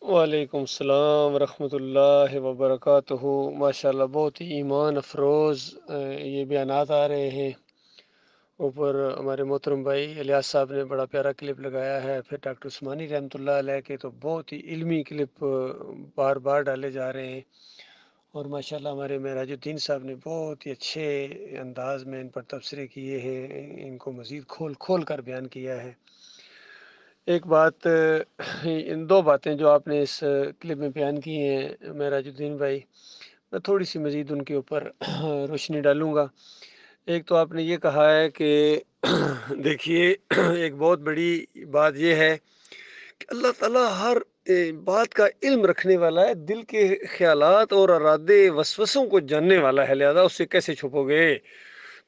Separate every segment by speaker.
Speaker 1: وعلیکم السلام ورحمۃ اللہ وبرکاتہ۔ ماشاءاللہ بہت ہی ایمان افروز یہ بیانات آ رہے ہیں۔ اوپر ہمارے محترم بھائی الیاس صاحب نے بڑا پیارا کلپ لگایا ہے، پھر ڈاکٹر عثمانی رحمۃ اللہ علیہ کے تو بہت ہی علمی کلپ بار بار ڈالے جا رہے ہیں، اور ماشاءاللہ ہمارے معراج الدین صاحب نے بہت ہی اچھے انداز میں ان پر تبصرے کیے ہیں، ان کو مزید کھول کھول کر بیان کیا ہے۔ ایک بات، ان دو باتیں جو آپ نے اس کلپ میں بیان کی ہیں معراج الدین بھائی، میں تھوڑی سی مزید ان کے اوپر روشنی ڈالوں گا۔ ایک تو آپ نے یہ کہا ہے کہ دیکھیے، ایک بہت بڑی بات یہ ہے کہ اللہ تعالیٰ ہر بات کا علم رکھنے والا ہے، دل کے خیالات اور ارادے وسوسوں کو جاننے والا ہے، لہذا اس سے کیسے چھپو گے؟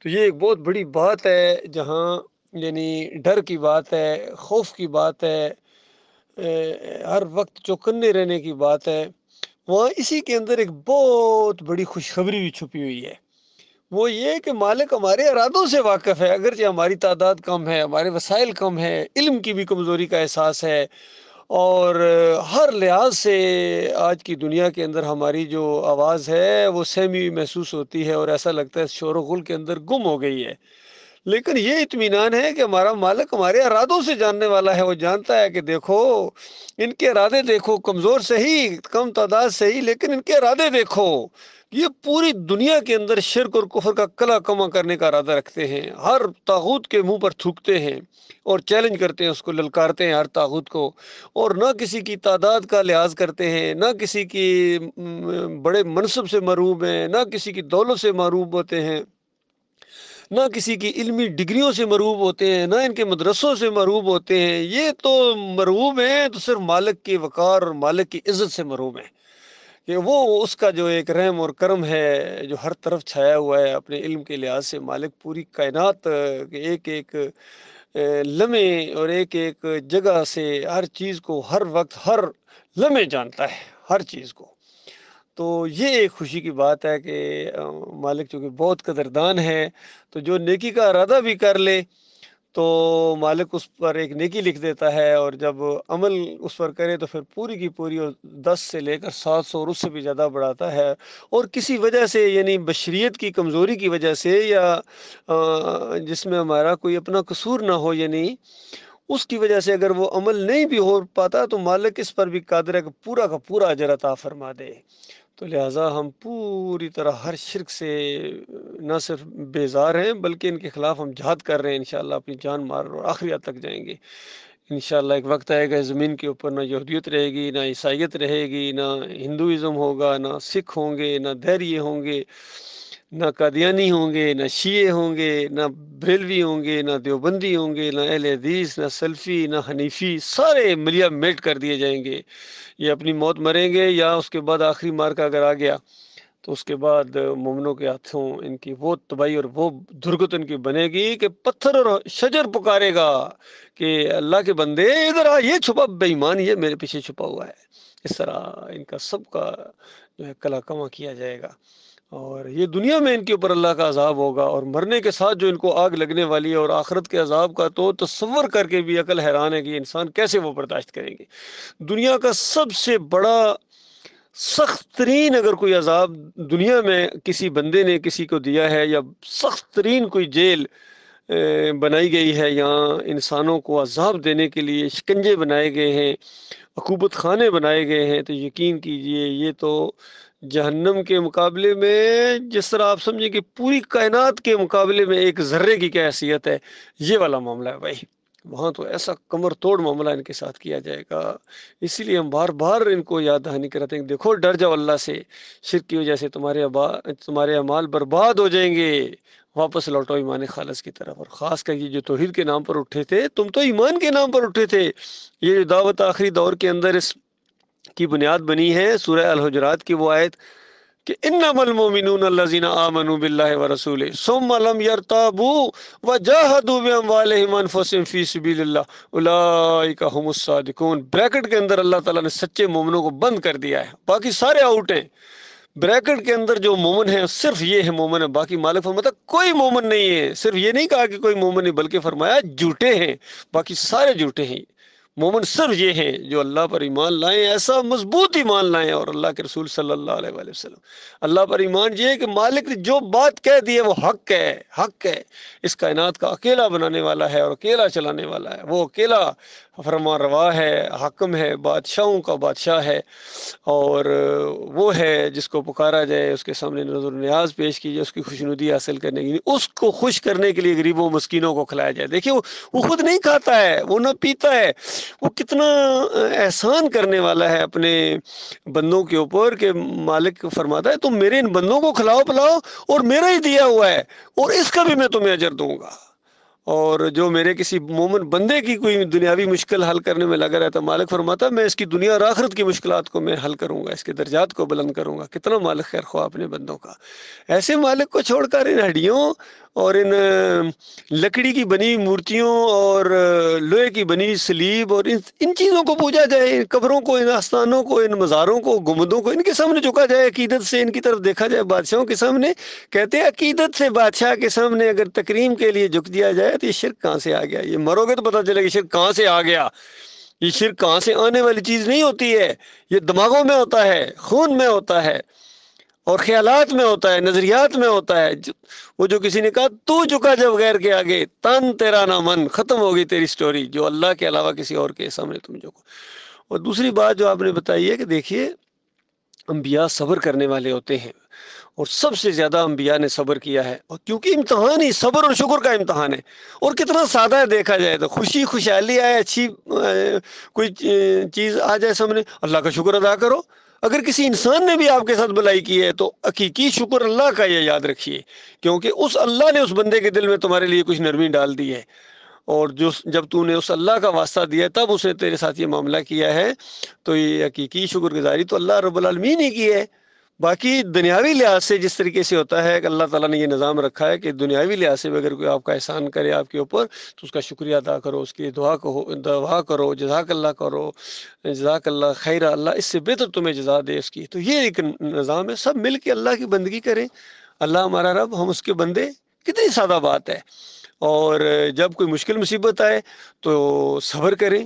Speaker 1: تو یہ ایک بہت بڑی بات ہے، جہاں یعنی ڈر کی بات ہے، خوف کی بات ہے، ہر وقت چوکنے رہنے کی بات ہے، وہاں اسی کے اندر ایک بہت بڑی خوشخبری بھی چھپی ہوئی ہے۔ وہ یہ کہ مالک ہمارے ارادوں سے واقف ہے، اگرچہ ہماری تعداد کم ہے، ہمارے وسائل کم ہے، علم کی بھی کمزوری کا احساس ہے، اور ہر لحاظ سے آج کی دنیا کے اندر ہماری جو آواز ہے وہ سہمی ہوئی محسوس ہوتی ہے، اور ایسا لگتا ہے شور و غل کے اندر گم ہو گئی ہے۔ لیکن یہ اطمینان ہے کہ ہمارا مالک ہمارے ارادوں سے جاننے والا ہے، وہ جانتا ہے کہ دیکھو ان کے ارادے، دیکھو کمزور صحیح، کم تعداد صحیح، لیکن ان کے ارادے دیکھو، یہ پوری دنیا کے اندر شرک اور کفر کا کلا کما کرنے کا ارادہ رکھتے ہیں، ہر طاغوت کے منہ پر تھوکتے ہیں اور چیلنج کرتے ہیں، اس کو للکارتے ہیں ہر طاغوت کو، اور نہ کسی کی تعداد کا لحاظ کرتے ہیں، نہ کسی کی بڑے منصب سے محروم ہیں، نہ کسی کی دولت سے محروم ہوتے ہیں، نہ کسی کی علمی ڈگریوں سے مرعوب ہوتے ہیں، نہ ان کے مدرسوں سے مرعوب ہوتے ہیں، یہ تو مرعوب ہیں تو صرف مالک کی وقار اور مالک کی عزت سے مرعوب ہیں، کہ وہ اس کا جو ایک رحم اور کرم ہے جو ہر طرف چھایا ہوا ہے۔ اپنے علم کے لحاظ سے مالک پوری کائنات کے ایک ایک لمحے اور ایک ایک جگہ سے ہر چیز کو ہر وقت ہر لمحے جانتا ہے، ہر چیز کو۔ تو یہ ایک خوشی کی بات ہے کہ مالک چونکہ بہت قدردان ہے، تو جو نیکی کا ارادہ بھی کر لے تو مالک اس پر ایک نیکی لکھ دیتا ہے، اور جب عمل اس پر کرے تو پھر پوری کی پوری، اور 10 سے لے کر 700 اور اس سے بھی زیادہ بڑھاتا ہے۔ اور کسی وجہ سے، یعنی بشریت کی کمزوری کی وجہ سے، یا جس میں ہمارا کوئی اپنا قصور نہ ہو، یعنی اس کی وجہ سے اگر وہ عمل نہیں بھی ہو پاتا، تو مالک اس پر بھی قادر ہے کہ پورا کا پورا اجر عطا فرما دے۔ تو لہٰذا ہم پوری طرح ہر شرک سے نہ صرف بیزار ہیں، بلکہ ان کے خلاف ہم جہاد کر رہے ہیں، انشاءاللہ اپنی جان مار اور آخری حد تک جائیں گے انشاءاللہ۔ ایک وقت آئے گا زمین کے اوپر نہ یہودیت رہے گی، نہ عیسائیت رہے گی، نہ ہندوازم ہوگا، نہ سکھ ہوں گے، نہ دہریے ہوں گے، نہ قادیانی ہوں گے، نہ شیعہ ہوں گے، نہ بریلوی ہوں گے، نہ دیوبندی ہوں گے، نہ اہل حدیث، نہ سلفی، نہ حنیفی، سارے ملیا میٹ کر دیے جائیں گے۔ یہ اپنی موت مریں گے، یا اس کے بعد آخری مار کا اگر آ گیا تو اس کے بعد مومنوں کے ہاتھوں ان کی وہ تباہی اور وہ درگت ان کی بنے گی کہ پتھر اور شجر پکارے گا کہ اللہ کے بندے ادھر آ، یہ چھپا بے ایمان، یہ میرے پیچھے چھپا ہوا ہے۔ اس طرح ان کا سب کا جو ہے کلا کما کیا جائے گا، اور یہ دنیا میں ان کے اوپر اللہ کا عذاب ہوگا، اور مرنے کے ساتھ جو ان کو آگ لگنے والی ہے، اور آخرت کے عذاب کا تو تصور کر کے بھی عقل حیران ہے کہ یہ انسان کیسے وہ برداشت کریں گے۔ دنیا کا سب سے بڑا سخت ترین اگر کوئی عذاب دنیا میں کسی بندے نے کسی کو دیا ہے، یا سخت ترین کوئی جیل بنائی گئی ہے، یہاں انسانوں کو عذاب دینے کے لیے شکنجے بنائے گئے ہیں، عقوبت خانے بنائے گئے ہیں، تو یقین کیجئے یہ تو جہنم کے مقابلے میں، جس طرح آپ سمجھیں کہ پوری کائنات کے مقابلے میں ایک ذرے کی کیا حیثیت ہے، یہ والا معاملہ ہے بھائی۔ وہاں تو ایسا کمر توڑ معاملہ ان کے ساتھ کیا جائے گا۔ اسی لیے ہم بار بار ان کو یاد دہانی کراتے ہیں کہ دیکھو ڈر جاؤ اللہ سے، شرک کی وجہ سے تمہارے اعمال برباد ہو جائیں گے، واپس لوٹو ایمان خالص کی طرف۔ اور خاص کر یہ جو توحید کے نام پر اٹھے تھے، تم تو ایمان کے نام پر اٹھے تھے۔ یہ جو دعوت آخری دور کے اندر اس کی بنیاد بنی ہے، سورہ الحجرات کی وہ آیت کہ انما المؤمنون الذین آمنوا باللہ ورسولہ ثم لم یرتابوا وجاہدوا باموالہم وانفسہم فی سبیل اللہ اولئک ھم الصادقون۔ بریکٹ کے اندر اللہ تعالیٰ نے سچے مومنوں کو بند کر دیا ہے، باقی سارے آؤٹ ہیں۔ بریکٹ کے اندر جو مومن ہے صرف یہ ہے مومن ہے، باقی مالک فرماتا کوئی مومن نہیں ہے۔ صرف یہ نہیں کہا کہ کوئی مومن نہیں، بلکہ فرمایا جھوٹے ہیں، باقی سارے جھوٹے ہیں۔ مومن صرف یہ ہیں جو اللہ پر ایمان لائیں، ایسا مضبوط ایمان لائیں، اور اللہ کے رسول صلی اللہ علیہ وآلہ وسلم اللہ پر ایمان یہ ہے کہ مالک نے جو بات کہہ دی ہے وہ حق ہے، حق ہے، اس کائنات کا اکیلا بنانے والا ہے اور اکیلا چلانے والا ہے، وہ اکیلا فرما روا ہے، حاکم ہے، بادشاہوں کا بادشاہ ہے، اور وہ ہے جس کو پکارا جائے، اس کے سامنے نظر و نیاز پیش کی جائے، اس کی خوشنودی حاصل کرنے کی، اس کو خوش کرنے کے لیے غریبوں مسکینوں کو کھلایا جائے۔ دیکھیے وہ خود نہیں کھاتا ہے، وہ نہ پیتا ہے، وہ کتنا احسان کرنے والا ہے اپنے بندوں کے اوپر، کہ مالک فرماتا ہے تم میرے ان بندوں کو کھلاؤ پلاؤ اور میرا ہی دیا ہوا ہے، اور اس کا بھی میں تمہیں اجر دوں گا۔ اور جو میرے کسی مومن بندے کی کوئی دنیاوی مشکل حل کرنے میں لگا رہتا، مالک فرماتا ہے میں اس کی دنیا اور آخرت کی مشکلات کو میں حل کروں گا، اس کے درجات کو بلند کروں گا۔ کتنا مالک خیر خواہ اپنے بندوں کا۔ ایسے مالک کو چھوڑ کر ان ہڈیوں اور ان لکڑی کی بنی مورتیوں اور لوہے کی بنی سلیب اور ان چیزوں کو پوجا جائے، ان قبروں کو، ان آستانوں کو، ان مزاروں کو، گنبدوں کو، ان کے سامنے جھکا جائے، عقیدت سے ان کی طرف دیکھا جائے، بادشاہوں کے سامنے۔ کہتے ہیں عقیدت سے بادشاہ کے سامنے اگر تکریم کے لیے جھک دیا جائے تو یہ شرک کہاں سے آ گیا؟ یہ مرو گے تو پتہ چلے گا شرک کہاں سے آ گیا۔ یہ شرک کہاں سے آنے والی چیز نہیں ہوتی ہے، یہ دماغوں میں ہوتا ہے، خون میں ہوتا ہے، اور خیالات میں ہوتا ہے، نظریات میں ہوتا ہے۔ وہ جو کسی نے کہا تو جھکا جب غیر کے آگے تن تیرا نہ من، ختم ہوگی تیری سٹوری، جو اللہ کے علاوہ کسی اور کے سامنے تم جھکو۔ اور دوسری بات جو آپ نے بتائی ہے کہ دیکھیے انبیاء صبر کرنے والے ہوتے ہیں، اور سب سے زیادہ انبیاء نے صبر کیا ہے، اور کیونکہ امتحان ہی صبر اور شکر کا امتحان ہے۔ اور کتنا سادہ ہے دیکھا جائے تو، خوشی خوشحالی آئے، اچھی کوئی چیز آ جائے سامنے، اللہ کا شکر ادا کرو۔ اگر کسی انسان نے بھی آپ کے ساتھ بھلائی کی ہے تو حقیقی شکر اللہ کا یہ یاد رکھیے، کیونکہ اس اللہ نے اس بندے کے دل میں تمہارے لیے کچھ نرمی ڈال دی ہے، اور جب تو نے اس اللہ کا واسطہ دیا ہے تب اس نے تیرے ساتھ یہ معاملہ کیا ہے، تو یہ حقیقی شکر گزاری تو اللہ رب العالمین ہی کی ہے۔ باقی دنیاوی لحاظ سے جس طریقے سے ہوتا ہے کہ اللہ تعالیٰ نے یہ نظام رکھا ہے کہ دنیاوی لحاظ سے اگر کوئی آپ کا احسان کرے آپ کے اوپر تو اس کا شکریہ ادا کرو، اس کی دعا کرو، جزاک اللہ کرو، جزاک اللہ خیر، اللہ اس سے بہتر تمہیں جزا دے اس کی۔ تو یہ ایک نظام ہے، سب مل کے اللہ کی بندگی کریں، اللہ ہمارا رب، ہم اس کے بندے، کتنی سادہ بات ہے۔ اور جب کوئی مشکل مصیبت آئے تو صبر کریں۔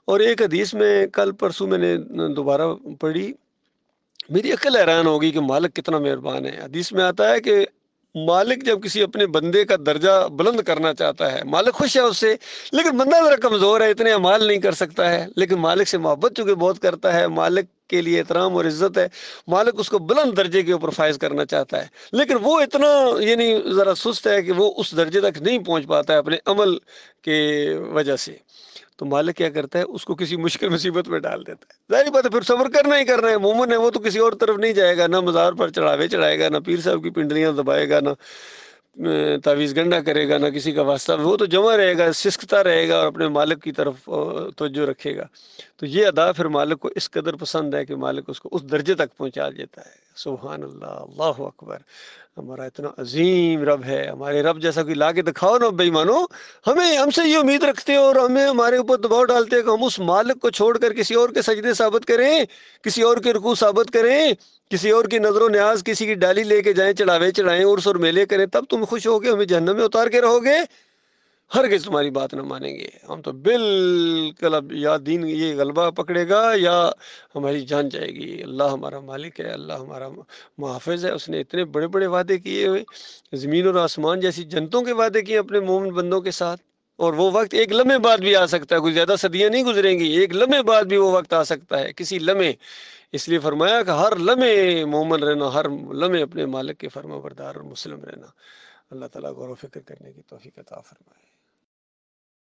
Speaker 1: اور ایک حدیث میں کل پرسوں میں نے دوبارہ پڑھی، میری عقل حیران ہوگی کہ مالک کتنا مہربان ہے۔ حدیث میں آتا ہے کہ مالک جب کسی اپنے بندے کا درجہ بلند کرنا چاہتا ہے، مالک خوش ہے اس سے، لیکن بندہ ذرا کمزور ہے، اتنے اعمال نہیں کر سکتا ہے، لیکن مالک سے محبت چونکہ بہت کرتا ہے، مالک کے لیے احترام اور عزت ہے، مالک اس کو بلند درجے کے اوپر فائز کرنا چاہتا ہے، لیکن وہ اتنا یعنی ذرا سست ہے کہ وہ اس درجے تک نہیں پہنچ پاتا ہے اپنے عمل کے وجہ سے۔ تو مالک کیا کرتا ہے، اس کو کسی مشکل مصیبت میں ڈال دیتا ہے۔ ظاہر بات ہے پھر صبر کرنا ہی کرنا ہے، مومن ہے وہ تو کسی اور طرف نہیں جائے گا، نہ مزار پر چڑھاوے چڑھائے گا، نہ پیر صاحب کی پنڈلیاں دبائے گا، نہ تعویذ گنڈا کرے گا، نہ کسی کا واسطہ، وہ تو جمع رہے گا، سسکتا رہے گا اور اپنے مالک کی طرف توجہ رکھے گا۔ تو یہ ادا پھر مالک کو اس قدر پسند ہے کہ مالک اس کو اس درجے تک پہنچا دیتا ہے۔ سبحان اللہ، اللہ اکبر۔ ہمارا اتنا عظیم رب ہے، ہمارے رب جیسا کوئی لا کے دکھاؤ نا بے ایمانو۔ ہم سے یہ امید رکھتے ہو اور ہمیں ہمارے اوپر دباؤ ڈالتے ہیں کہ ہم اس مالک کو چھوڑ کر کسی اور کے سجدے ثابت کریں، کسی اور کے رکوع ثابت کریں، کسی اور کی نظر و نیاز، کسی کی ڈالی لے کے جائیں، چڑھاوے چڑھائیں، عرس اور میلے کریں، تب تم خوش ہو کے ہمیں جہنم میں اتار کے رہو گے؟ ہرگز تمہاری بات نہ مانیں گے ہم تو، بالکل اب یا دین یہ غلبہ پکڑے گا یا ہماری جان جائے گی۔ اللہ ہمارا مالک ہے، اللہ ہمارا محافظ ہے، اس نے اتنے بڑے بڑے وعدے کیے ہوئے، زمین اور آسمان جیسی جنتوں کے وعدے کیے اپنے مومن بندوں کے ساتھ، اور وہ وقت ایک لمحے بعد بھی آ سکتا ہے، کوئی زیادہ صدیاں نہیں گزریں گی، ایک لمحے بعد بھی وہ وقت آ سکتا ہے، کسی لمحے۔ اس لیے فرمایا کہ ہر لمحے مومن رہنا، ہر لمحے اپنے مالک کے فرما بردار اور مسلم رہنا۔ اللہ تعالیٰ غور و فکر کرنے کی توفیق عطا فرمائے۔